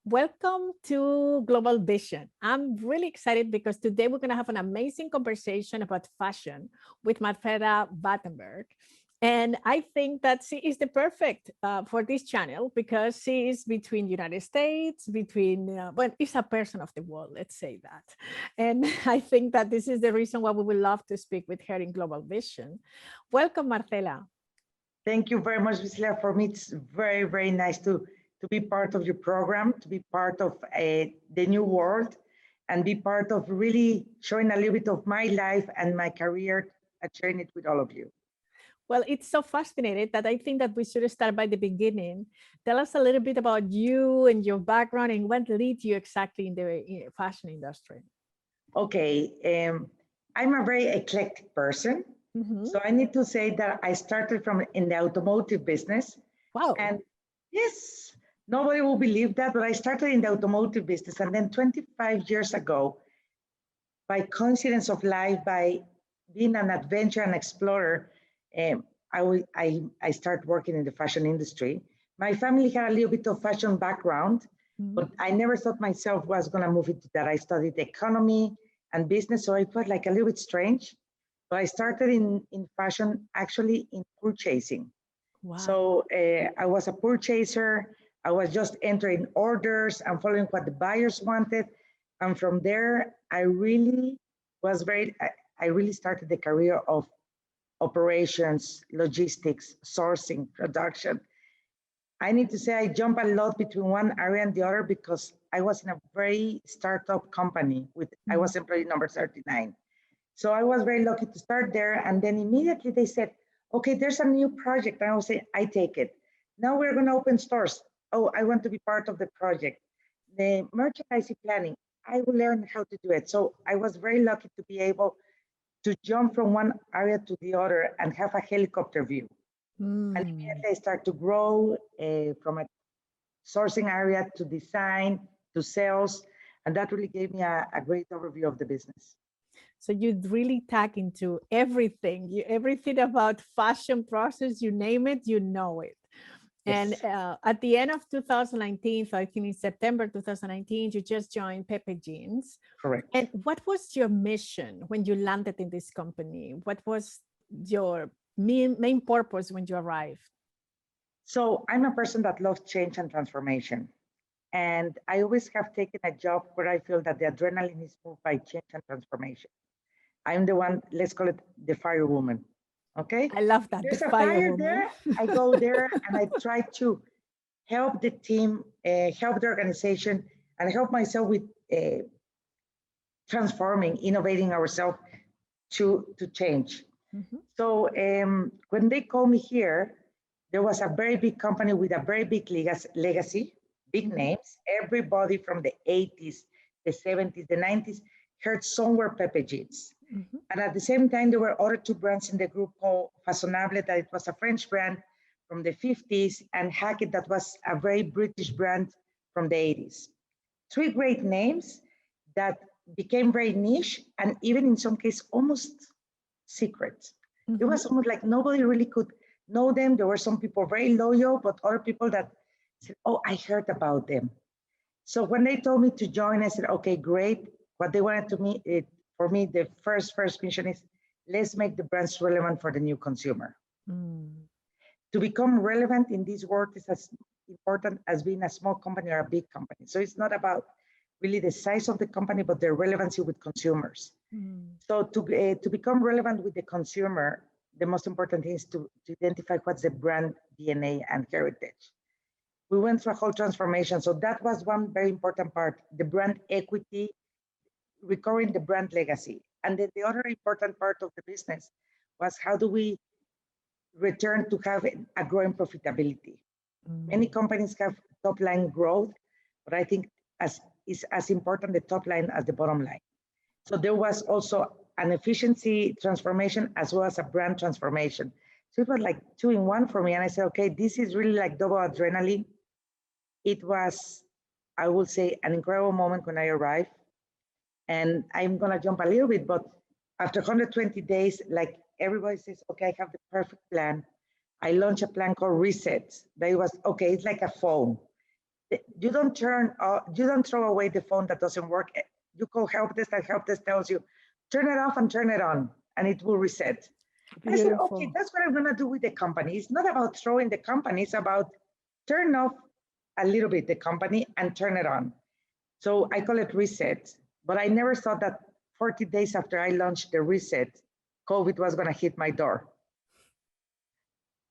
Welcome to Global Vision. I'm really excited because today we're going to have an amazing conversation about fashion with Marcella Wartenbergh. And I think that she is the perfect for this channel because she is between United States, well, it's a person of the world, let's say that. And I think that this is the reason why we would love to speak with her in Global Vision. Welcome, Marcella. Thank you very much, Bisila. For me, it's very, very nice to be part of your program, to be part of the new world, and be part of really showing a little bit of my life and my career and sharing it with all of you. Well, it's so fascinating that I think that we should start by the beginning. Tell us a little bit about you and your background and what led you exactly in the fashion industry. Okay, I'm a very eclectic person. So I need to say that I started in the automotive business. Wow. And yes, nobody will believe that, but I started in the automotive business. And then 25 years ago, by coincidence of life, by being an adventurer and explorer, I started working in the fashion industry. My family had a little bit of fashion background, but I never thought myself was going to move into that. I studied economy and business, so it was like a little bit strange. But I started in fashion, actually in purchasing. Wow. So I was a purchaser. I was just entering orders and following what the buyers wanted. And from there, I really started the career of operations, logistics, sourcing, production. I need to say I jump a lot between one area and the other because I was in a very startup company I was employee number 39. So I was very lucky to start there. And then immediately they said, okay, there's a new project. And I will say, I take it. Now we're going to open stores. Oh, I want to be part of the project. The merchandising planning, I will learn how to do it. So I was very lucky to be able to jump from one area to the other and have a helicopter view. And immediately I start to grow from a sourcing area to design to sales. And that really gave me a great overview of the business. So you really tag into everything, everything about fashion process, you name it, you know it. Yes. And at the end of 2019, so I think in September 2019, you just joined Pepe Jeans. Correct. And what was your mission when you landed in this company? What was your main purpose when you arrived? So I'm a person that loves change and transformation. And I always have taken a job where I feel that the adrenaline is moved by change and transformation. I'm the one, let's call it the fire woman. Okay? I love that. There's a fire there. I go there and I try to help the team, help the organization, and help myself with transforming, innovating ourselves to change. So when they called me here, there was a very big company with a very big legacy, big names. Everybody from the 80s, the 70s, the 90s heard somewhere Pepe Jeans. And at the same time, there were other two brands in the group called Façonnable, that it was a French brand from the 50s, and Hackett, that was a very British brand from the 80s. Three great names that became very niche and even in some cases almost secret. It was almost like nobody really could know them. There were some people very loyal, but other people that said, oh, I heard about them. So when they told me to join, I said, okay, great. What they wanted for me, the first mission is, let's make the brands relevant for the new consumer. To become relevant in this world is as important as being a small company or a big company. So it's not about really the size of the company, but the relevancy with consumers. So to become relevant with the consumer, the most important thing is to identify what's the brand DNA and heritage. We went through a whole transformation. So that was one very important part, the brand equity, recovering the brand legacy. And then the other important part of the business was how do we return to have a growing profitability. Many companies have top line growth, but I think is as important the top line as the bottom line. So there was also an efficiency transformation as well as a brand transformation. So it was like 2 in 1 for me. And I said, okay, this is really like double adrenaline. It was, I would say, an incredible moment when I arrived. And I'm going to jump a little bit, but after 120 days, like everybody says, okay, I have the perfect plan. I launched a plan called Reset. That was, okay, it's like a phone. You don't throw away the phone that doesn't work. You call help desk, and help desk tells you, turn it off and turn it on, and it will reset. I said, okay, that's what I'm gonna do with the company. It's not about throwing the company, it's about turn off a little bit the company and turn it on. So I call it reset, but I never thought that 40 days after I launched the reset, COVID was gonna hit my door.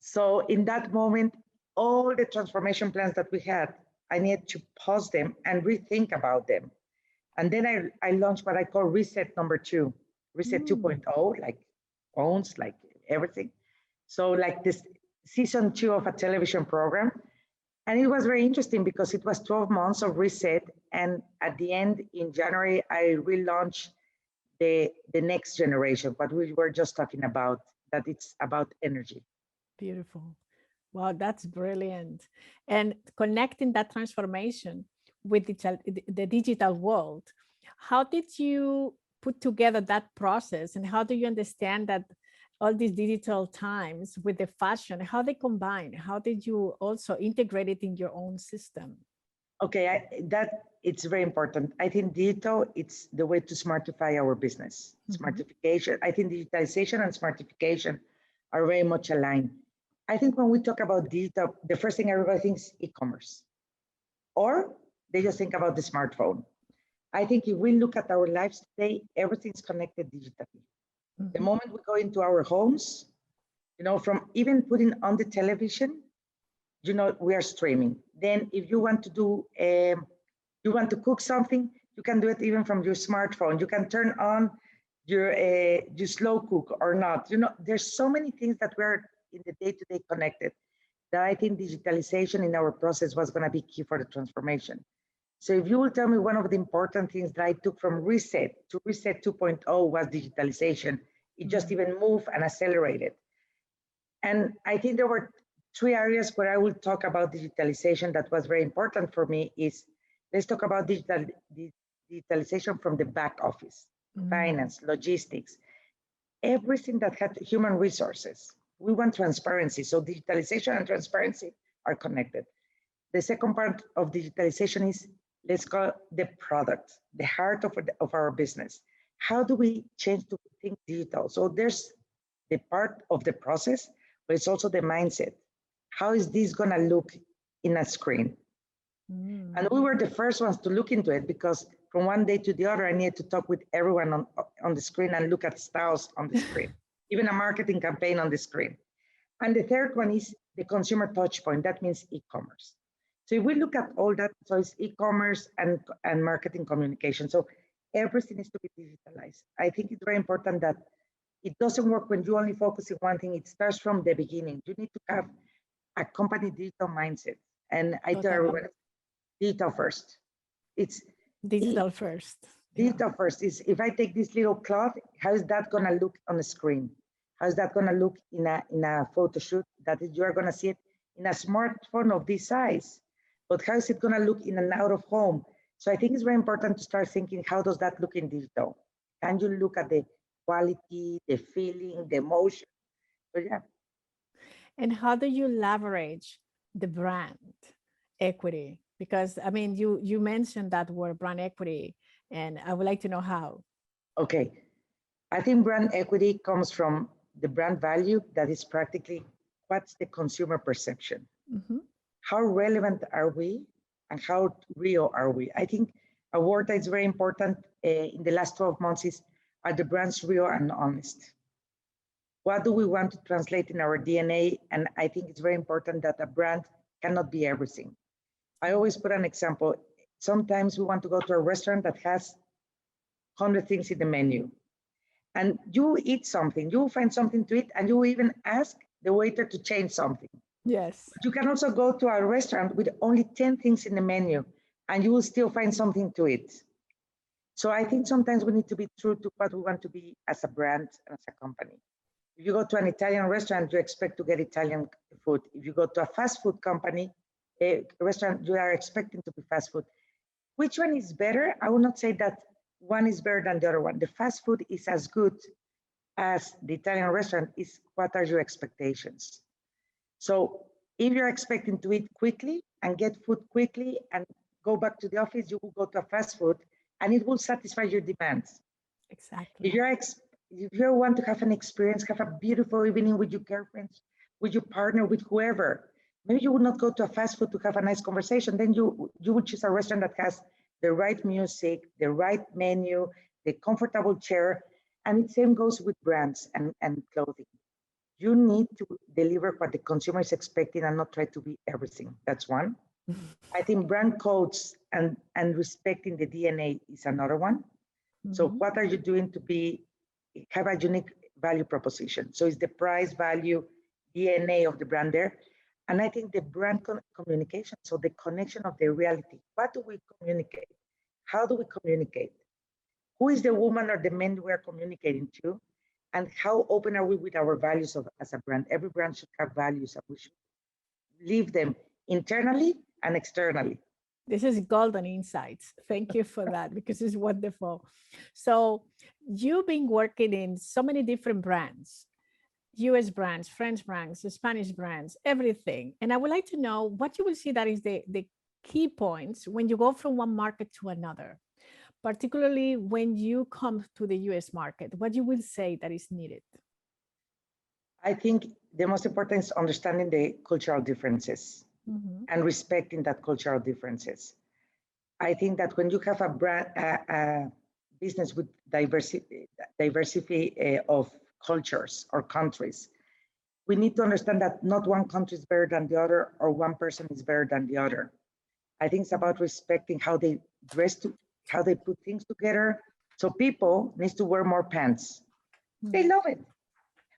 So in that moment, all the transformation plans that we had, I needed to pause them and rethink about them. And then I launched what I call reset number 2, reset 2.0, like phones, like everything. So like this season 2 of a television program. And it was very interesting because it was 12 months of reset. And at the end, in January, I relaunched the next generation, what we were just talking about, that it's about energy. Beautiful. Wow, that's brilliant. And connecting that transformation with the digital world, how did you put together that process, and how do you understand that all these digital times with the fashion, how they combine? How did you also integrate it in your own system? Okay, it's very important. I think digital, it's the way to smartify our business. Smartification, I think digitalization and smartification are very much aligned. I think when we talk about digital, the first thing everybody thinks e-commerce, or they just think about the smartphone. I think if we look at our lives today, everything's connected digitally. The moment we go into our homes, from even putting on the television, we are streaming. Then if you want to do, you want to cook something, you can do it even from your smartphone. You can turn on your slow cook or not. There's so many things that we're in the day-to-day connected that I think digitalization in our process was going to be key for the transformation. So if you will tell me one of the important things that I took from reset to reset 2.0 was digitalization, it just even moved and accelerated. And I think there were 3 areas where I will talk about digitalization that was very important for me is, let's talk about digitalization from the back office, finance, logistics, everything that had human resources. We want transparency. So digitalization and transparency are connected. The second part of digitalization is, let's go the product, the heart of our business. How do we change to think digital? So there's the part of the process, but it's also the mindset. How is this going to look in a screen? And we were the first ones to look into it, because from one day to the other, I needed to talk with everyone on the screen and look at styles on the screen, even a marketing campaign on the screen. And the third one is the consumer touch point. That means e-commerce. So if we look at all that, so it's e-commerce and marketing communication. So everything needs to be digitalized. I think it's very important that it doesn't work when you only focus on one thing. It starts from the beginning. You need to have a company digital mindset. And I tell everyone, digital first. It's digital first. Digital first is, if I take this little cloth, how is that going to look on the screen? How is that going to look in a photo shoot that you are going to see it in a smartphone of this size? But how is it going to look in an out of home? So I think it's very important to start thinking, how does that look in digital? Can you look at the quality, the feeling, the emotion? So yeah. And how do you leverage the brand equity? Because I mean, you mentioned that word, brand equity, and I would like to know how. Okay, I think brand equity comes from the brand value that is practically what's the consumer perception. How relevant are we and how real are we? I think a word that is very important in the last 12 months is, are the brands real and honest? What do we want to translate in our DNA? And I think it's very important that a brand cannot be everything. I always put an example. Sometimes we want to go to a restaurant that has 100 things in the menu. And you eat something, you find something to eat, and you even ask the waiter to change something. Yes. But you can also go to a restaurant with only 10 things in the menu, and you will still find something to eat. So I think sometimes we need to be true to what we want to be as a brand and as a company. If you go to an Italian restaurant, you expect to get Italian food. If you go to a fast food company, a restaurant, you are expecting to be fast food. Which one is better? I will not say that one is better than the other one. The fast food is as good as the Italian restaurant. Is what are your expectations? So If you're expecting to eat quickly and get food quickly and go back to the office, you will go to a fast food and it will satisfy your demands. Exactly. If you want to have an experience, have a beautiful evening with your girlfriends, with your partner, with whoever, maybe you would not go to a fast food to have a nice conversation. Then you would choose a restaurant that has the right music, the right menu, the comfortable chair. And the same goes with brands and clothing. You need to deliver what the consumer is expecting and not try to be everything. That's one. I think brand codes and respecting the DNA is another one. So what are you doing to have a unique value proposition? So it's the price, value, DNA of the brand there. And I think the brand communication, so the connection of the reality. What do we communicate? How do we communicate? Who is the woman or the man we are communicating to? And how open are we with our values as a brand? Every brand should have values and we should live them internally and externally. This is golden insights. Thank you for that, because it's wonderful. So you've been working in so many different brands, US brands, French brands, Spanish brands, everything. And I would like to know what you will see that is the key points when you go from one market to another, particularly when you come to the US market, what you will say that is needed. I think the most important is understanding the cultural differences and respecting that cultural differences. I think that when you have a brand, a business with diversity of cultures or countries, we need to understand that not one country is better than the other or one person is better than the other. I think it's about respecting how they dress, how they put things together. So people need to wear more pants. They love it.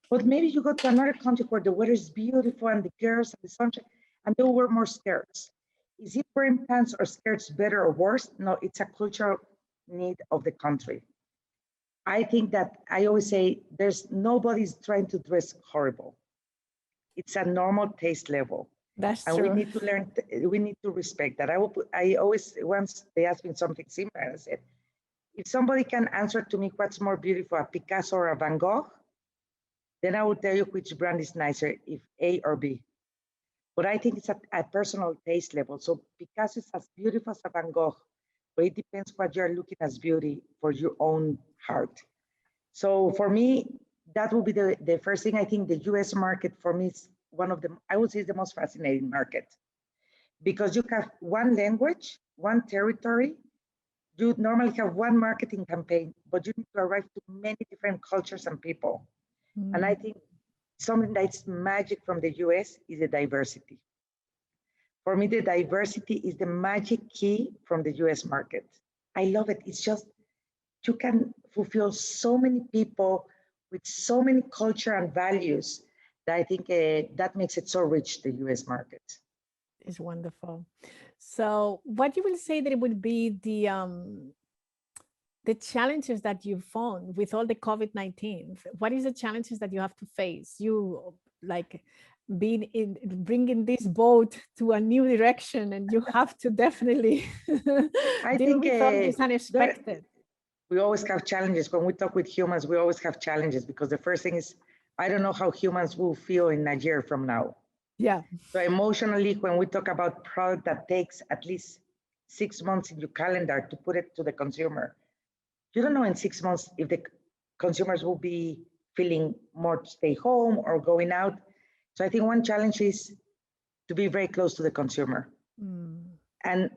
But maybe you go to another country where the weather is beautiful and the girls and the sunshine, and they'll wear more skirts. Is it wearing pants or skirts better or worse? No, it's a cultural need of the country. I think that I always say nobody's trying to dress horrible. It's a normal taste level. That's and true. We need to learn, we need to respect that. I always, once they asked me something similar, I said, if somebody can answer to me what's more beautiful, a Picasso or a Van Gogh, then I will tell you which brand is nicer, if A or B. But I think it's a personal taste level. So Picasso is as beautiful as a Van Gogh, but it depends what you're looking as beauty for your own heart. So for me, that will be the first thing. I think the US market for me is one of the, I would say, is the most fascinating market, because you have one language, one territory. You normally have one marketing campaign, but you need to arrive to many different cultures and people. And I think something that's magic from the US is the diversity. For me, the diversity is the magic key from the US market. I love it. It's just, you can fulfill so many people with so many culture and values that I think that makes it so rich, the US market. It's wonderful. So what you will say that it would be the challenges that you found with all the COVID-19? What is the challenges that you have to face? You like bringing this boat to a new direction, and you have to definitely deal with all this unexpected. We always have challenges. When we talk with humans, we always have challenges, because the first thing is, I don't know how humans will feel in a year from now. Yeah. So emotionally, when we talk about product that takes at least 6 months in your calendar to put it to the consumer, you don't know in 6 months if the consumers will be feeling more to stay home or going out. So I think one challenge is to be very close to the consumer. And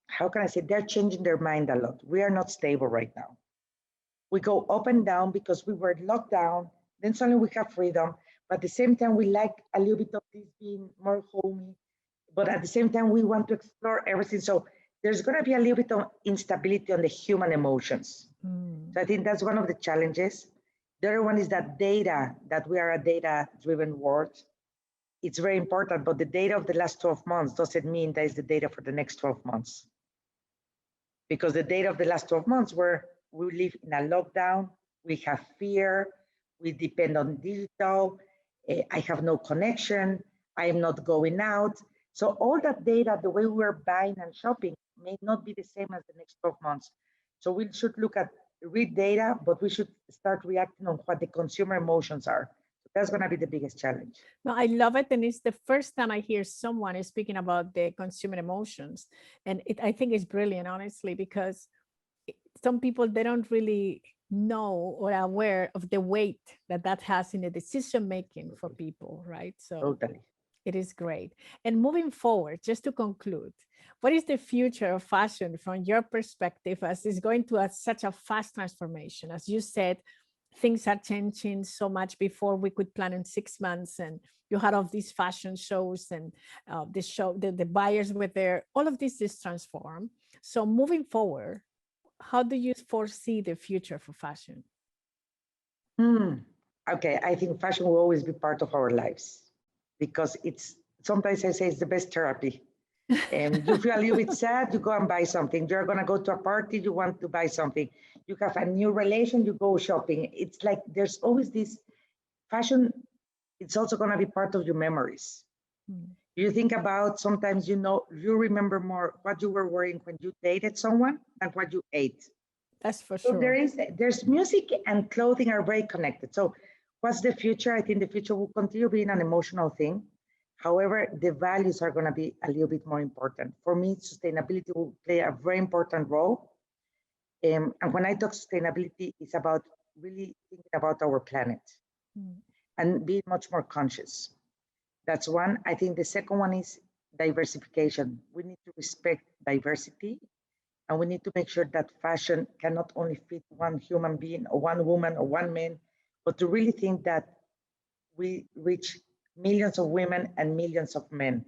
how can I say, they're changing their mind a lot. We are not stable right now. We go up and down because we were locked down, then suddenly we have freedom, but at the same time we like a little bit of this being more homey, but at the same time we want to explore everything. So there's going to be a little bit of instability on the human emotions. So I think that's one of the challenges. The other one is that data, that we are a data-driven world. It's very important, but the data of the last 12 months doesn't mean that is the data for the next 12 months. Because the data of the last 12 months where we live in a lockdown, we have fear, we depend on digital, I have no connection, I am not going out. So all that data, the way we're buying and shopping, may not be the same as the next 12 months. So we should read data, but we should start reacting on what the consumer emotions are. That's going to be the biggest challenge. No, I love it. And it's the first time I hear someone speaking about the consumer emotions. And I think it's brilliant, honestly, because some people, they don't really know or are aware of the weight that has in the decision making for people, right? So Totally. it is great. And moving forward, just to conclude, what is the future of fashion from your perspective as it's going to such a fast transformation? As you said, things are changing so much. Before we could plan in 6 months, and you had all these fashion shows, and the buyers were there. All of this is transformed. So moving forward, how do you foresee the future for fashion? Okay, I think fashion will always be part of our lives, because it's, sometimes I say it's the best therapy. And you feel a little bit sad, you go and buy something. You're going to go to a party, you want to buy something. You have a new relation, you go shopping. It's like there's always this fashion. It's also going to be part of your memories. You think about, sometimes, you remember more what you were wearing when you dated someone than what you ate. That's for So sure. there's music and clothing are very connected. So what's the future? I think the future will continue being an emotional thing. However, the values are going to be a little bit more important. For me, sustainability will play a very important role. And when I talk sustainability, it's about really thinking about our planet and being much more conscious. That's one. I think the second one is diversification. We need to respect diversity, and we need to make sure that fashion cannot only fit one human being or one woman or one man, but to really think that we reach millions of women and millions of men,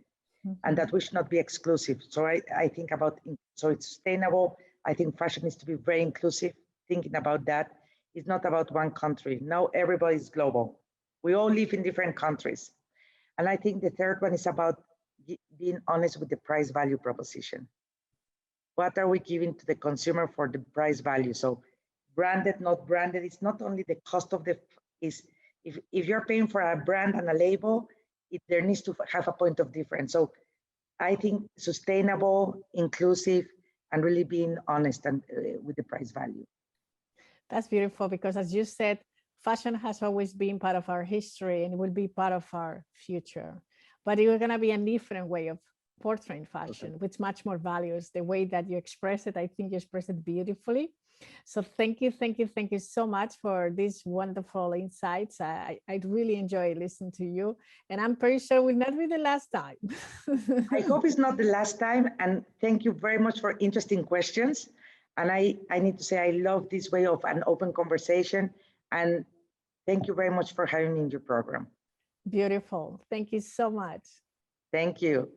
and that we should not be exclusive. So I think about, so it's sustainable. I think fashion needs to be very inclusive, thinking about that. It's not about one country. Now everybody is global. We all live in different countries. And I think the third one is about being honest with the price value proposition. What are we giving to the consumer for the price value? So branded, not branded, it's not only the cost of if you're paying for a brand and a label, there needs to have a point of difference. So I think sustainable, inclusive, and really being honest and with the price value. That's beautiful, because as you said, fashion has always been part of our history and it will be part of our future. But it will going to be a different way of portraying fashion with much more values. The way that you express it, I think you express it beautifully. So thank you so much for these wonderful insights. I really enjoy listening to you, and I'm pretty sure it will not be the last time. I hope it's not the last time, and thank you very much for interesting questions. And I need to say, I love this way of an open conversation, and thank you very much for having me in your program. Beautiful. Thank you so much. Thank you.